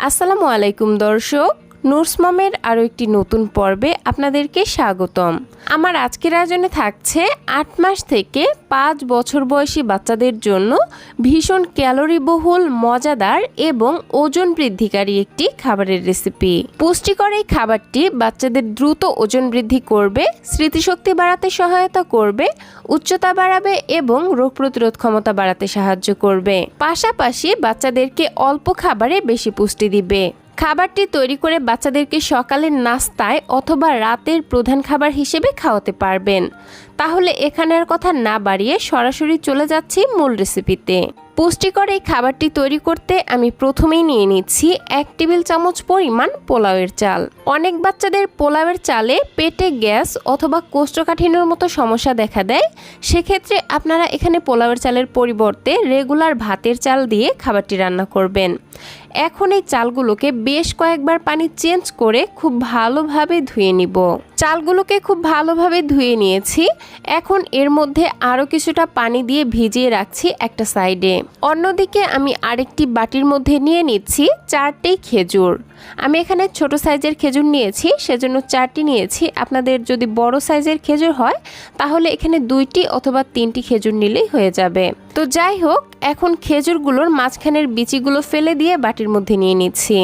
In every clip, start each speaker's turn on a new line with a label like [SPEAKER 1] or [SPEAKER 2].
[SPEAKER 1] আসসালামু আলাইকুম দর্শক, নুরস মমের আরও একটি নতুন পর্বে আপনাদেরকে স্বাগতম। আমার আজকের আয়োজনে থাকছে 8 মাস থেকে 5 বছর বয়সী বাচ্চাদের জন্য ভীষণ ক্যালোরিবহুল, মজাদার এবং ওজন বৃদ্ধিকারী একটি খাবারের রেসিপি। পুষ্টিকর এই খাবারটি বাচ্চাদের দ্রুত ওজন বৃদ্ধি করবে, স্মৃতিশক্তি বাড়াতে সহায়তা করবে, উচ্চতা বাড়াবে এবং রোগ প্রতিরোধ ক্ষমতা বাড়াতে সাহায্য করবে। পাশাপাশি বাচ্চাদেরকে অল্প খাবারে বেশি পুষ্টি দিবে। খাবারটি তৈরি করে বাচ্চাদেরকে সকালের নাস্তায় অথবা রাতের প্রধান খাবার হিসেবে খাওয়াতে পারবেন। তাহলে এখানের কথা না বাড়িয়ে সরাসরি চলে যাচ্ছি মূল রেসিপিতে। পুষ্টিকর এই খাবারটি তৈরি করতে আমি প্রথমেই নিয়ে নিচ্ছি 1 টেবিল চামচ পরিমাণ পোলাওয়ের চাল। অনেক বাচ্চাদের পোলাওয়ের চালে পেটে গ্যাস অথবা কোষ্ঠকাঠিন্যর মতো সমস্যা দেখা দেয়। সেক্ষেত্রে আপনারা এখানে পোলাওয়ের চালের পরিবর্তে রেগুলার ভাতের চাল দিয়ে খাবারটি রান্না করবেন। এখন এই চালগুলোকে বেশ কয়েকবার পানি চেঞ্জ করে খুব ভালোভাবে ধুয়ে নিব। চালগুলোকে খুব ভালোভাবে ধুয়ে নিয়েছি। এখন এর মধ্যে আরও কিছুটা পানি দিয়ে ভিজিয়ে রাখছি একটা সাইডে। অন্যদিকে আমি আরেকটি বাটির মধ্যে নিয়ে নিচ্ছি 4টি খেজুর। আমি এখানে ছোট সাইজের খেজুর নিয়েছি, সেজন্য 4টি নিয়েছি। আপনাদের যদি বড় সাইজের খেজুর হয় তাহলে এখানে 2টি অথবা 3টি খেজুর নিলেই হয়ে যাবে। তো যাই হোক, এখন খেজুরগুলোর মাঝখানের বিচিগুলো ফেলে দিয়ে বাটির মধ্যে নিয়ে নিচ্ছি।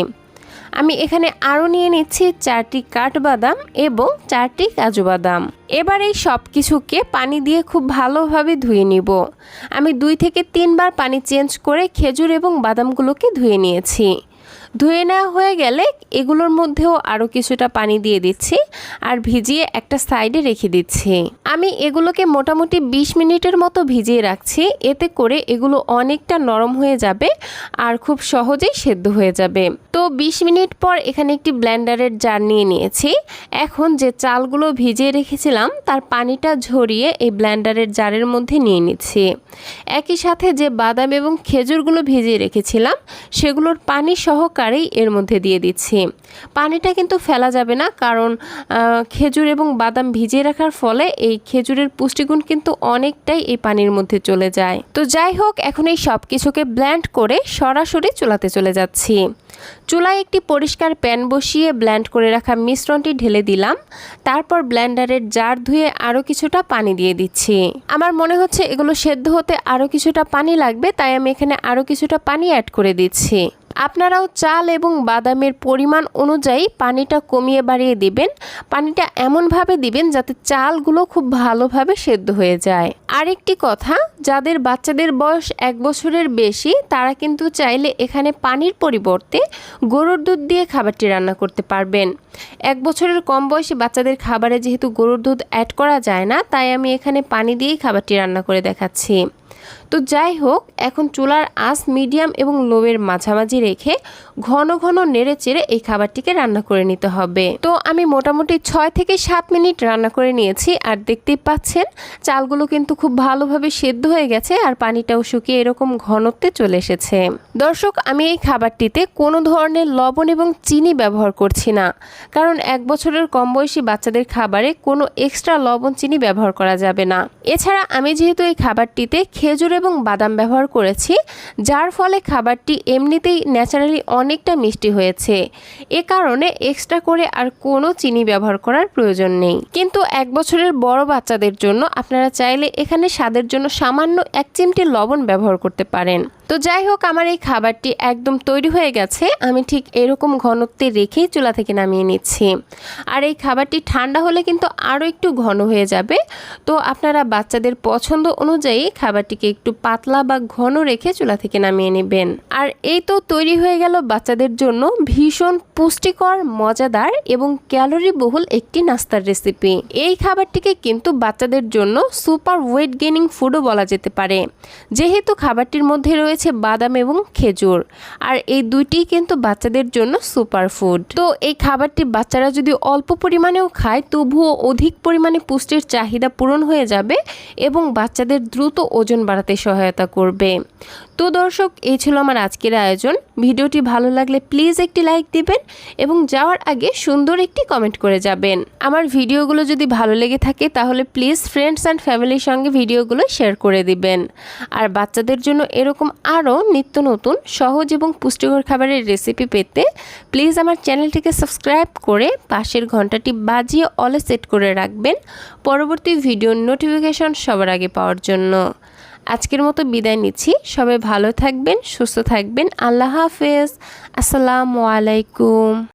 [SPEAKER 1] আমি এখানে আরও নিয়ে নিচ্ছি 4টি কাঠবাদাম এবং 4টি কাজু বাদাম। এবার এই সব কিছুকে পানি দিয়ে খুব ভালোভাবে ধুয়ে নিব। আমি 2 থেকে 3 বার পানি চেঞ্জ করে খেজুর এবং বাদামগুলোকে ধুয়ে নিয়েছি। ধুয়ে নেওয়া হয়ে গেলে এগুলোর মধ্যেও আরও কিছুটা পানি দিয়ে দিচ্ছি আর ভিজিয়ে একটা সাইডে রেখে দিচ্ছি। আমি এগুলোকে মোটামুটি 20 মিনিটের মতো ভিজিয়ে রাখছি। এতে করে এগুলো অনেকটা নরম হয়ে যাবে আর খুব সহজেই সেদ্ধ হয়ে যাবে। তো 20 মিনিট পর এখানে একটি ব্লেন্ডারের জার নিয়ে নিয়েছি। এখন যে চালগুলো ভিজিয়ে রেখেছিলাম তার পানিটা ঝরিয়ে এই ব্লেন্ডারের জারের মধ্যে নিয়ে নিচ্ছি। একই সাথে যে বাদাম এবং খেজুরগুলো ভিজিয়ে রেখেছিলাম সেগুলোর পানি সহকারেই এর মধ্যে দিয়ে দিচ্ছি। পানিটা কিন্তু ফেলা যাবে না, কারণ খেজুর এবং বাদাম ভিজিয়ে রাখার ফলে এই খেজুরের পুষ্টিগুণ কিন্তু অনেকটাই এই পানির মধ্যে চলে যায়। তো যাই হোক, এখন এই সব কিছুকে ব্লেন্ড করে সরাসরি চুলাতে চলে যাচ্ছি। চুলায় একটি পরিষ্কার প্যান বসিয়ে ব্লেন্ড করে রাখা মিশ্রণটি ঢেলে দিলাম। তারপর ব্লেন্ডারের জার ধুয়ে আরও কিছুটা পানি দিয়ে দিচ্ছি। আমার মনে হচ্ছে এগুলো সেদ্ধ হতে আরও কিছুটা পানি লাগবে, তাই আমি এখানে আরও কিছুটা পানি অ্যাড করে দিচ্ছি। আপনারাও চাল এবং বাদামের পরিমাণ অনুযায়ী পানিটা কমিয়ে বাড়িয়ে দিবেন। পানিটা এমনভাবে দিবেন যাতে চালগুলো খুব ভালোভাবে সেদ্ধ হয়ে যায়। আরেকটি কথা, যাদের বাচ্চাদের বয়স 1 বছরের বেশি তারা কিন্তু চাইলে এখানে পানির পরিবর্তে গরুর দুধ দিয়ে খাবারটি রান্না করতে পারবেন। 1 বছরের কম বয়সী বাচ্চাদের খাবারে যেহেতু গরুর দুধ অ্যাড করা যায় না, তাই আমি এখানে পানি দিয়েই খাবারটি রান্না করে দেখাচ্ছি। তো যাই হোক, এখন চুলার আঁচ মিডিয়াম এবং লোয়ের মাঝামাঝি রেখে ঘন ঘন নেড়ে চেড়ে এই খাবারটিকে রান্না করে নিতে হবে। তো আমি মোটামুটি 6 থেকে 7 মিনিট রান্না করে নিয়েছি আর দেখতেই পাচ্ছেন চালগুলো কিন্তু খুব ভালোভাবে সেদ্ধ হয়ে গেছে আর পানিটাও শুকিয়ে এরকম ঘনত্বে চলে এসেছে। দর্শক, আমি এই খাবারটিতে কোনো ধরনের লবণ এবং চিনি ব্যবহার করছি না, কারণ 1 বছরের কম বয়সী বাচ্চাদের খাবারে কোনো এক্সট্রা লবণ চিনি ব্যবহার করা যাবে না। এছাড়া আমি যেহেতু এই খাবারটিতে খেজুর এবং বাদাম ব্যবহার করেছি, যার ফলে খাবারটি এমনিতেই ন্যাচারালি অনেকটা মিষ্টি হয়েছে। এ কারণে এক্সট্রা করে আর কোনো চিনি ব্যবহার করার প্রয়োজন নেই। কিন্তু 1 বছরের বড় বাচ্চাদের জন্য আপনারা চাইলে এখানে স্বাদের জন্য সামান্য 1 চিমটি লবণ ব্যবহার করতে পারেন। তো যাই হোক, আমার এই খাবারটি একদম তৈরি হয়ে গেছে। আমি ঠিক এরকম ঘনত্বে রেখেই চুলা থেকে নামিয়ে নিচ্ছি। আর এই খাবারটি ঠান্ডা হলে কিন্তু আরও একটু ঘন হয়ে যাবে। তো আপনারা বাচ্চাদের পছন্দ অনুযায়ী খাবারটিকে একটু পাতলা বা ঘন রেখে চুলা থেকে নামিয়ে নেবেন। আর এই তো তৈরি হয়ে গেল বাচ্চাদের জন্য ভীষণ পুষ্টিকর, মজাদার এবং ক্যালোরিবহুল একটি নাস্তার রেসিপি। এই খাবারটিকে কিন্তু বাচ্চাদের জন্য সুপার ওয়েট গেইনিং ফুডও বলা যেতে পারে, যেহেতু খাবারটির মধ্যে রয়েছে বাদাম এবং খেজুর, আর এই দুইটিই কিন্তু বাচ্চাদের জন্য সুপার ফুড। তো এই খাবারটি বাচ্চারা যদি অল্প পরিমাণেও খায় তবুও অধিক পরিমাণে পুষ্টির চাহিদা পূরণ হয়ে যাবে এবং বাচ্চাদের দ্রুত ওজন বাড়াতে সহায়তা করবে। তো দর্শক, এই ছিল আমার আজকের আয়োজন। ভিডিওটি ভালো লাগলে প্লিজ একটি লাইক দিবেন এবং যাওয়ার আগে সুন্দর একটি কমেন্ট করে যাবেন। আমার ভিডিওগুলো যদি ভালো লেগে থাকে তাহলে প্লিজ ফ্রেন্ডস অ্যান্ড ফ্যামিলির সঙ্গে ভিডিওগুলো শেয়ার করে দিবেন। আর বাচ্চাদের জন্য এরকম আরও নিত্য নতুন সহজ এবং পুষ্টিকর খাবারের রেসিপি পেতে প্লিজ আমার চ্যানেলটিকে সাবস্ক্রাইব করে পাশের ঘন্টাটি বাজিয়ে অলে সেট করে রাখবেন পরবর্তী ভিডিওর নোটিফিকেশন সবার আগে পাওয়ার জন্য। আজকের মতো বিদায় নিচ্ছি। সবাই ভালো থাকবেন, সুস্থ থাকবেন। আল্লাহ হাফেজ। আসসালামু আলাইকুম।